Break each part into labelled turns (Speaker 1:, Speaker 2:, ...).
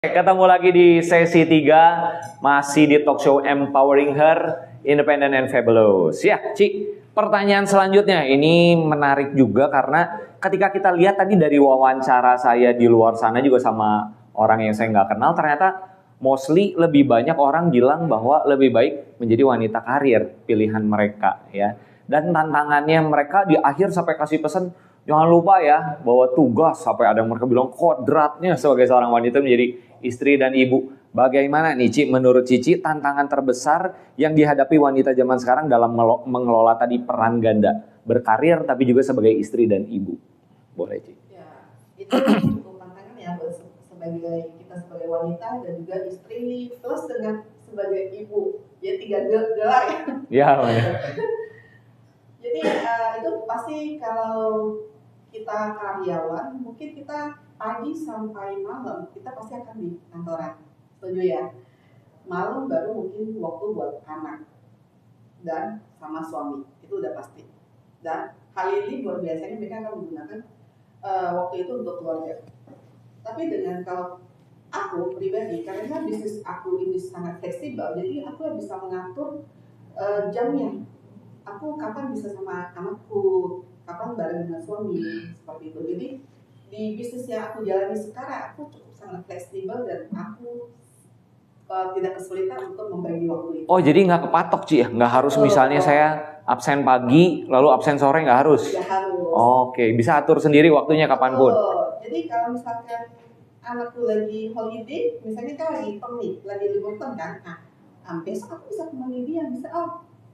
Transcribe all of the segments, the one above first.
Speaker 1: Ketemu lagi di sesi 3, masih di talk show Empowering Her, Independent and Fabulous. Ya, Ci, pertanyaan selanjutnya ini menarik juga karena ketika kita lihat tadi dari wawancara saya di luar sana juga sama orang yang saya nggak kenal, ternyata mostly lebih banyak orang bilang bahwa lebih baik menjadi wanita karir pilihan mereka ya. Dan tantangannya mereka di akhir sampai kasih pesan, jangan lupa ya bahwa tugas, sampai ada yang mereka bilang kodratnya sebagai seorang wanita menjadi istri dan ibu. Bagaimana nih Ci, menurut Cici tantangan terbesar yang dihadapi wanita zaman sekarang dalam mengelola tadi peran ganda, berkarir tapi juga sebagai istri dan ibu? Boleh Ci.
Speaker 2: Ya, itu cukup tantangan ya sebagai kita sebagai wanita dan juga istri plus dengan sebagai ibu. Ya 3 gelar ya.
Speaker 1: Ya,
Speaker 2: Jadi itu pasti kalau kita karyawan mungkin kita pagi sampai malam kita pasti akan di kantoran, setuju ya? Malam baru mungkin waktu buat anak dan sama suami, itu udah pasti. Dan hari libur biasanya mereka akan menggunakan waktu itu untuk keluarga. Tapi dengan kalau aku pribadi, karena bisnis aku ini sangat fleksibel, jadi aku bisa mengatur jamnya. Aku kapan bisa sama anakku, kapan bareng dengan suami, seperti itu. Jadi di bisnis yang aku jalani sekarang aku cukup sangat fleksibel dan aku tidak kesulitan untuk membagi waktu itu.
Speaker 1: Oh, jadi nggak kepatok Ci ya? Nggak harus misalnya saya absen pagi lalu absen sore, nggak harus?
Speaker 2: Nggak harus.
Speaker 1: Oke, bisa atur sendiri waktunya kapanpun.
Speaker 2: Jadi kalau misalkan anakku lagi holiday, misalnya kan lagi term nih, lagi libur term kan, nah besok aku bisa temani dia, bisa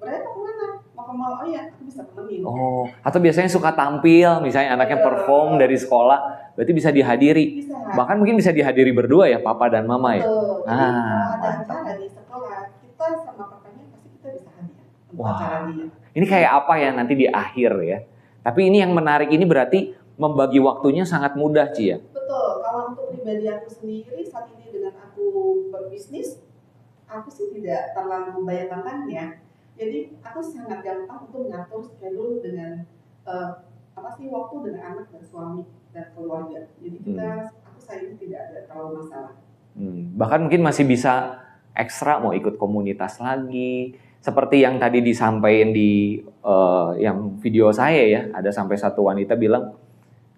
Speaker 2: berarti mau kemana? Mau ke mall? Oh ya, aku bisa temenin.
Speaker 1: Oh, atau biasanya suka tampil, misalnya anaknya perform dari sekolah, berarti bisa dihadiri.
Speaker 2: Bisa.
Speaker 1: Bahkan mungkin bisa dihadiri berdua ya, papa dan mama ya.
Speaker 2: Betul. Jadi kalau ada acara di sekolah, kita sama papanya pasti kita bisa hadir untuk acara dia.
Speaker 1: Ini kayak apa ya nanti di akhir ya. Tapi ini yang menarik ini berarti membagi waktunya sangat mudah Ci ya.
Speaker 2: Betul. Kalau untuk pribadi aku sendiri saat ini dengan aku berbisnis, aku sih tidak terlalu banyak tantangannya. Jadi aku sangat gampang untuk mengatur schedule dengan waktu dengan anak dan suami dan keluarga. Jadi aku saat ini tidak ada terlalu masalah.
Speaker 1: Bahkan mungkin masih bisa ekstra mau ikut komunitas lagi. Seperti yang tadi disampaikan di yang video saya ya, ada sampai satu wanita bilang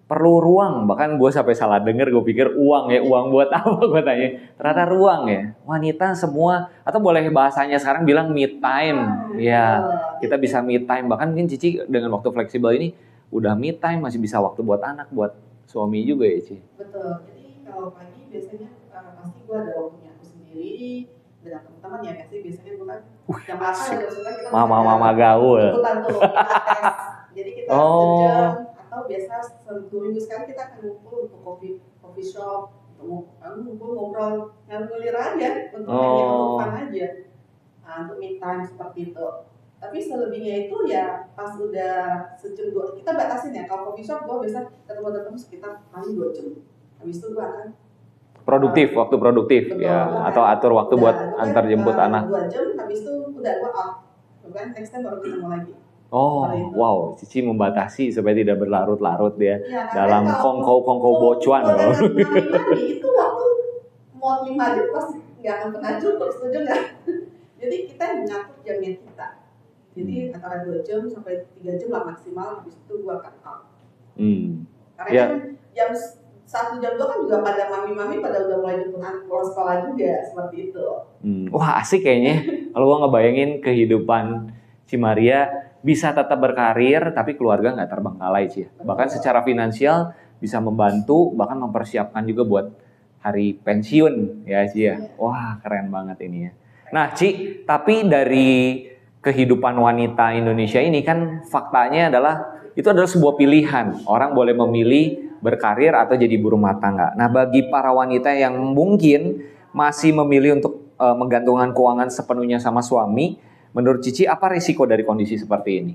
Speaker 1: perlu ruang, bahkan gue sampai salah denger, gue pikir uang ya, uang buat apa gue tanya, ternyata ruang ya, wanita semua, atau boleh bahasanya sekarang bilang me time, ya kita bisa me time, bahkan mungkin Cici dengan waktu fleksibel ini udah me time, masih bisa waktu buat anak, buat suami juga ya Ci.
Speaker 2: Betul, jadi kalau pagi biasanya pasti gue ada waktunya aku sendiri, dengan teman-teman ya, biasanya gue kan jam 8 ada suka kita
Speaker 1: mama gaul,
Speaker 2: ikutan tuh, kita tes, jadi kita sejam, atau biasa seminggu sekali kita akan ngumpul untuk coffee shop, ngumpul ngobrol yang ngulir aja, untuk fun aja, untuk me time seperti itu. Tapi selebihnya itu ya pas udah sejam dua, kita batasin ya, kalau coffee shop gue biasa ketemu sekitar paling 2 jam, habis itu gue akan
Speaker 1: produktif, waktu produktif. Betul, ya, atau atur waktu buat antar jemput anak.
Speaker 2: 2 jam, habis itu udah gue out, kan next time baru ketemu lagi.
Speaker 1: Oh, wow, Cici membatasi supaya tidak berlarut-larut ya dalam kongko bocuan.
Speaker 2: Itu waktu mau 5 jam pasti nggak akan pernah cukup, setuju nggak? Jadi kita mengatur jamnya kita. Jadi antara 2 jam sampai 3 jam lah maksimal, habis itu gua akan out. Karena kan jam 1 jam 2 kan juga pada mami-mami pada udah mulai jemput anak ke sekolah juga, seperti itu.
Speaker 1: Wah asik kayaknya. Kalau gua ngebayangin kehidupan Ci Maria bisa tetap berkarir tapi keluarga nggak terbengkalai Ci. Bahkan secara finansial bisa membantu, bahkan mempersiapkan juga buat hari pensiun ya Ci ya. Wah keren banget ini ya. Nah Ci, tapi dari kehidupan wanita Indonesia ini kan faktanya adalah itu adalah sebuah pilihan. Orang boleh memilih berkarir atau jadi ibu rumah tangga. Nah bagi para wanita yang mungkin masih memilih untuk menggantungkan keuangan sepenuhnya sama suami, menurut Cici apa risiko dari kondisi seperti ini?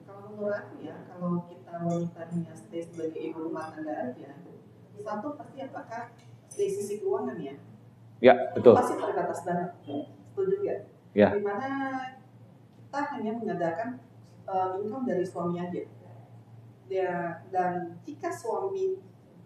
Speaker 2: Kalau menurut aku ya, kalau kita wanitanya stay sebagai ibu rumah tangga aja, satu pasti apakah dari sisi keuangan ya?
Speaker 1: Ya betul.
Speaker 2: Pasti terbatas banget, setuju nggak?
Speaker 1: Ya.
Speaker 2: Dimana kita hanya mengandalkan income dari suami aja. Dan jika suami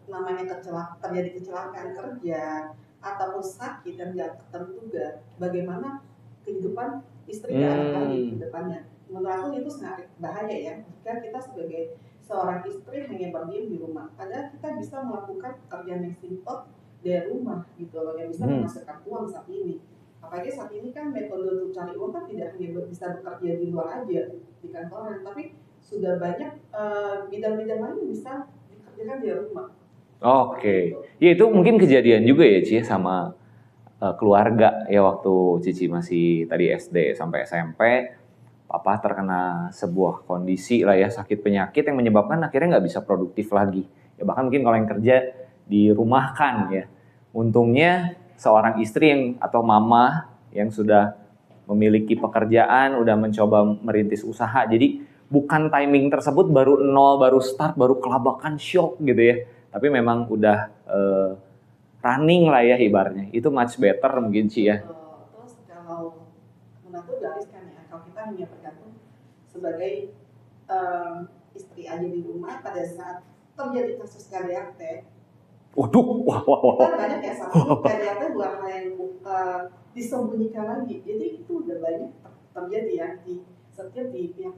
Speaker 2: namanya terjadi kecelakaan kerja ataupun sakit dan nggak terduga, bagaimana kehidupan istri dan anak-anak ke depannya. Menurut aku itu sangat bahaya ya, jika kita sebagai seorang istri hanya berdiam di rumah. Padahal kita bisa melakukan pekerjaan yang simpel dari rumah gitu loh, yang bisa menghasilkan uang saat ini. Apalagi saat ini kan metode untuk cari uang kan tidak hanya bisa bekerja di luar aja di kantoran, tapi sudah banyak bidang-bidang lain yang bisa dikerjakan di rumah.
Speaker 1: Oke. Ya itu mungkin kejadian juga ya Ci sama keluarga ya waktu Cici masih tadi SD sampai SMP. Papa terkena sebuah kondisi lah ya, sakit penyakit yang menyebabkan akhirnya nggak bisa produktif lagi. Ya bahkan mungkin kalau yang kerja dirumahkan ya. Untungnya seorang istri yang atau mama yang sudah memiliki pekerjaan, udah mencoba merintis usaha. Jadi bukan timing tersebut baru nol, baru start, baru kelabakan shock gitu ya. Tapi memang udah running lah ya ibaratnya. Itu much better mungkin Ci ya.
Speaker 2: Terus kalau menurut gariskan ya, kalau kita hanya bergantung sebagai istri aja di rumah pada saat terjadi kasus KDRT.
Speaker 1: Waduh, wah.
Speaker 2: Kan banyak ya satu KDRT bukan hal yang disembunyikan lagi. Jadi itu udah banyak terjadi ya di setiap di pihak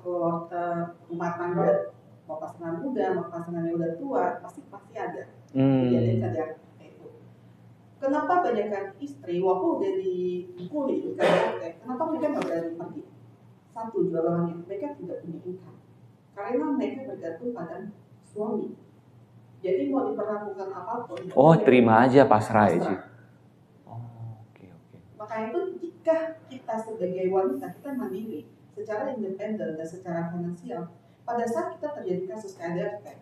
Speaker 2: rumah tangga, mau pasangan muda, mau pasangan yang udah tua, pasti ada kejadian KDRT itu. Kenapa banyakkan istri walaupun udah dipukuli di KDRT, kenapa mereka nggak berani pergi? Satu jawabannya, mereka tidak punya income karena mereka bergantung pada suami. Jadi mau diperlakukan apapun.
Speaker 1: Oh, terima aja pasrah ya Ci. Oke.
Speaker 2: Makanya itu jika kita sebagai wanita kita mandiri, secara independen dan secara finansial, pada saat kita terjadi kasus KDRT,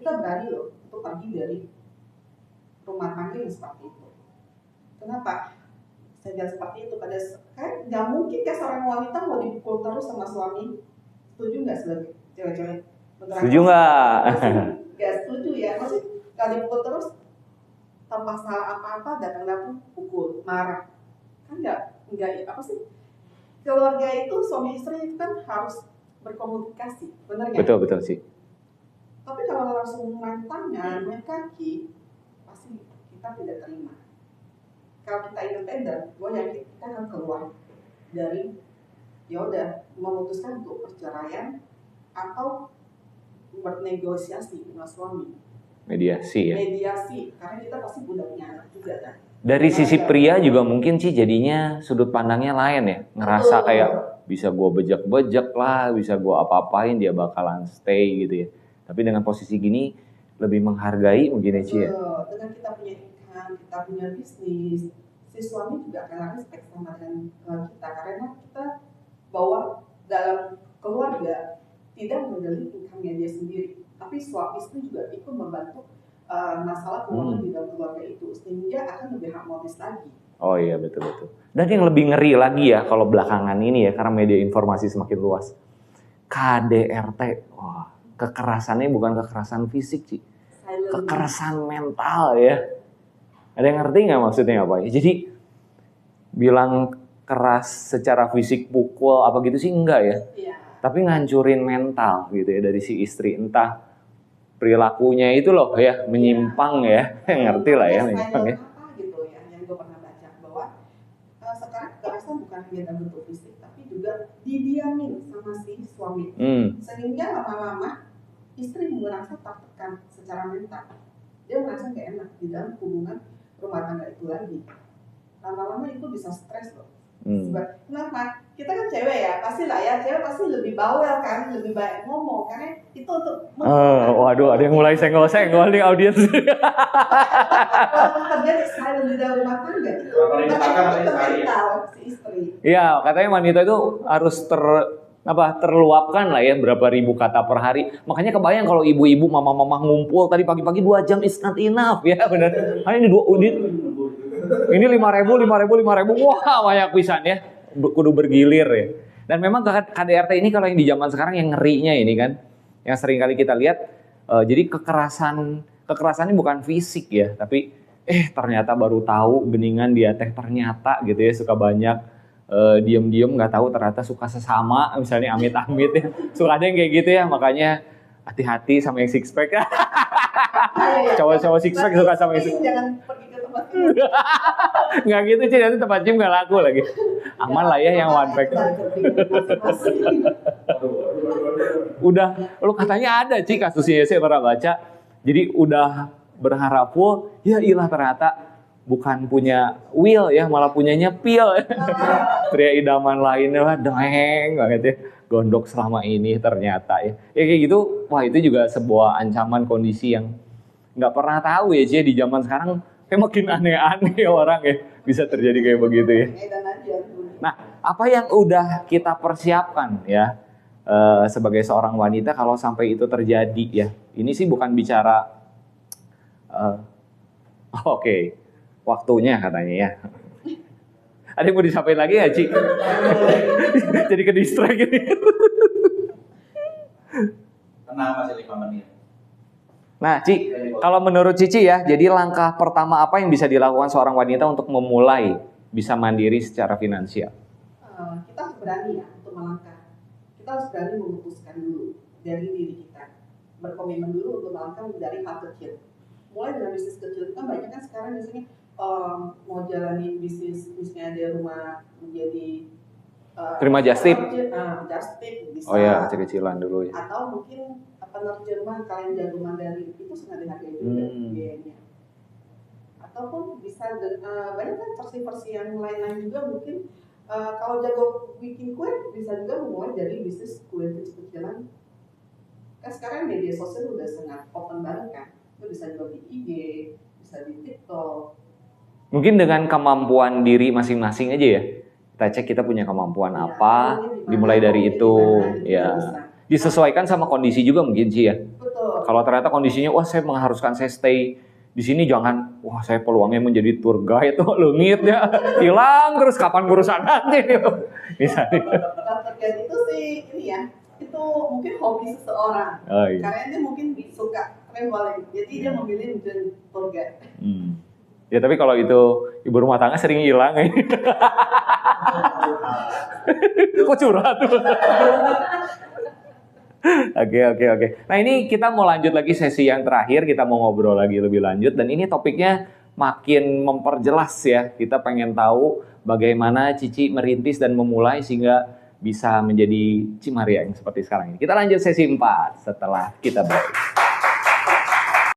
Speaker 2: kita berani loh untuk pergi dari rumah tangga yang seperti itu. Kenapa? Saya bilang seperti itu pada kan nggak mungkin kan seorang wanita mau dipukul terus sama suami. Setuju nggak sebagai cewek-cewek?
Speaker 1: Setuju nggak?
Speaker 2: Nggak setuju ya. Maksudnya kalau dipukul terus tanpa salah apa-apa datang pukul, marah. Kan nggak apa sih? Keluarga itu suami istri itu kan harus berkomunikasi, benar nggak?
Speaker 1: Betul sih.
Speaker 2: Tapi kalau langsung main tangan, main kaki, pasti kita tidak terima. Kalau kita independen, gue yakin kita akan keluar dari ya udah memutuskan untuk perceraian atau bernegosiasi dengan suami.
Speaker 1: Mediasi ya.
Speaker 2: Mediasi, karena kita pasti udah punya anak juga kan.
Speaker 1: Dari sisi pria juga mungkin sih jadinya sudut pandangnya lain ya. Ngerasa kayak bisa gue bejek-bejek lah, bisa gue apa-apain dia bakalan stay gitu ya. Tapi dengan posisi gini lebih menghargai mungkin ya Ci ya.
Speaker 2: Dengan kita punya income, kita punya bisnis, si suami juga akan respect sama dengan kita karena kita bawa dalam keluarga tidak menggali income-nya dia sendiri, tapi suami istri juga ikut membantu masalah keuangan di dalam keluarga itu sehingga akan lebih harmonis lagi.
Speaker 1: Oh iya betul. Dan yang lebih ngeri lagi ya kalau belakangan ini ya karena media informasi semakin luas. KDRT, wah kekerasannya bukan kekerasan fisik Ci, kekerasan mental ya. Ada yang ngerti nggak maksudnya apa ya? Jadi bilang keras secara fisik pukul apa gitu sih enggak ya?
Speaker 2: Iya.
Speaker 1: Tapi ngancurin mental gitu ya dari si istri, entah perilakunya itu loh ya menyimpang ya, ngerti lah ya menyimpang ya.
Speaker 2: Apa gitu ya yang gue pernah baca bahwa sekarang kekerasan bukan hanya dalam bentuk fisik tapi juga didiamin sama si suami, sehingga lama-lama istri merasa tertekan secara mental, dia merasa nggak enak di dalam hubungan rumah tangga itu lagi. Lama-lama itu bisa stres loh. Kenapa? Kita kan cewek ya, pasti lah ya, cewek pasti lebih bawel kan, lebih banyak ngomong karena itu untuk
Speaker 1: waduh, ada yang mulai senggol-senggol nih audiens.
Speaker 2: Kalau terjadi silent di dalam rumah tangga itu mental si istri.
Speaker 1: Iya, katanya wanita itu harus terluapkan lah ya berapa ribu kata per hari. Makanya kebayang kalau ibu-ibu, mama-mama ngumpul tadi pagi-pagi 2 jam is not enough ya benar. Ini 2 unit. Ini 5.000, wah banyak pisan ya, kudu bergilir ya. Dan memang KDRT ini kalau yang di zaman sekarang yang ngerinya ini kan, yang sering kali kita lihat, jadi kekerasannya bukan fisik ya, tapi ternyata baru tahu geningan dia ternyata gitu ya suka banyak diem-diem nggak tahu ternyata suka sesama misalnya amit-amit ya, suka ada yang kayak gitu ya, makanya hati-hati sama yang six pack. Cowok-cowok six pack suka sama itu.
Speaker 2: Jangan pergi ke tempat gym.
Speaker 1: Nggak gitu sih, nanti tempat gym nggak laku lagi. Aman lah ya yang one pack. Udah, lu katanya ada Ci kasusnya, saya pernah baca. Jadi udah berharap full, ya ilah ternyata bukan punya wheel ya, malah punyanya pil. Pria idaman lainnya lah, deng banget ya. Gondok selama ini ternyata ya. Ya kayak gitu, wah itu juga sebuah ancaman kondisi yang nggak pernah tahu ya Ci, di zaman sekarang kayak makin aneh-aneh orang ya. Bisa terjadi kayak begitu ya. Nah, apa yang udah kita persiapkan ya sebagai seorang wanita kalau sampai itu terjadi ya. Ini sih bukan bicara oke, waktunya katanya ya. Ada yang mau disampaikan lagi ya, Ci? Jadi ke distract ini.
Speaker 3: Tenang, masih 5 menit.
Speaker 1: Nah, Ci, kalau menurut Cici ya, jadi langkah pertama apa yang bisa dilakukan seorang wanita untuk memulai bisa mandiri secara finansial?
Speaker 2: Kita harus berani ya untuk melangkah. Kita harus berani memutuskan dulu dari diri kita. Berkomitmen dulu untuk melangkah dari hal kecil. Mulai dengan bisnis kecil, kan banyak kan sekarang biasanya mau jalani bisnis, misalnya ada rumah menjadi
Speaker 1: Terima just tip.
Speaker 2: Just tip bisa.
Speaker 1: Oh ya, kecil-kecilan dulu ya.
Speaker 2: Atau mungkin penerjemah kalian jago Mandarin itu sangat dihargai juga biayanya. Ataupun bisa banyak kan versi-versi yang lain-lain juga mungkin kalau jago bikin kue bisa juga memulai dari bisnis kue kecil-kecilan. Kan sekarang media sosial udah sangat open banget kan. Itu bisa juga di IG, bisa di TikTok.
Speaker 1: Mungkin dengan kemampuan diri masing-masing aja ya. Kita cek kita punya kemampuan apa, dimulai dari itu ya. Disesuaikan sama kondisi juga mungkin sih ya.
Speaker 2: Betul.
Speaker 1: Kalau ternyata kondisinya wah saya mengharuskan saya stay di sini, jangan wah saya peluangnya menjadi tour guide tuh lengit ya. Hilang terus kapan urusan nanti. Misalnya.
Speaker 2: Target itu sih ini ya. Itu mungkin hobi seseorang.
Speaker 1: Oh, iya.
Speaker 2: Karena dia mungkin suka traveling. Jadi dia memilih menjadi tour guide.
Speaker 1: Ya tapi kalau itu ibu rumah tangga sering hilang ya. Kok curhat tuh? Oke. Nah ini kita mau lanjut lagi sesi yang terakhir, kita mau ngobrol lagi lebih lanjut dan ini topiknya makin memperjelas ya. Kita pengen tahu bagaimana Cici merintis dan memulai sehingga bisa menjadi Ci Maria yang seperti sekarang ini. Kita lanjut sesi 4 setelah kita break.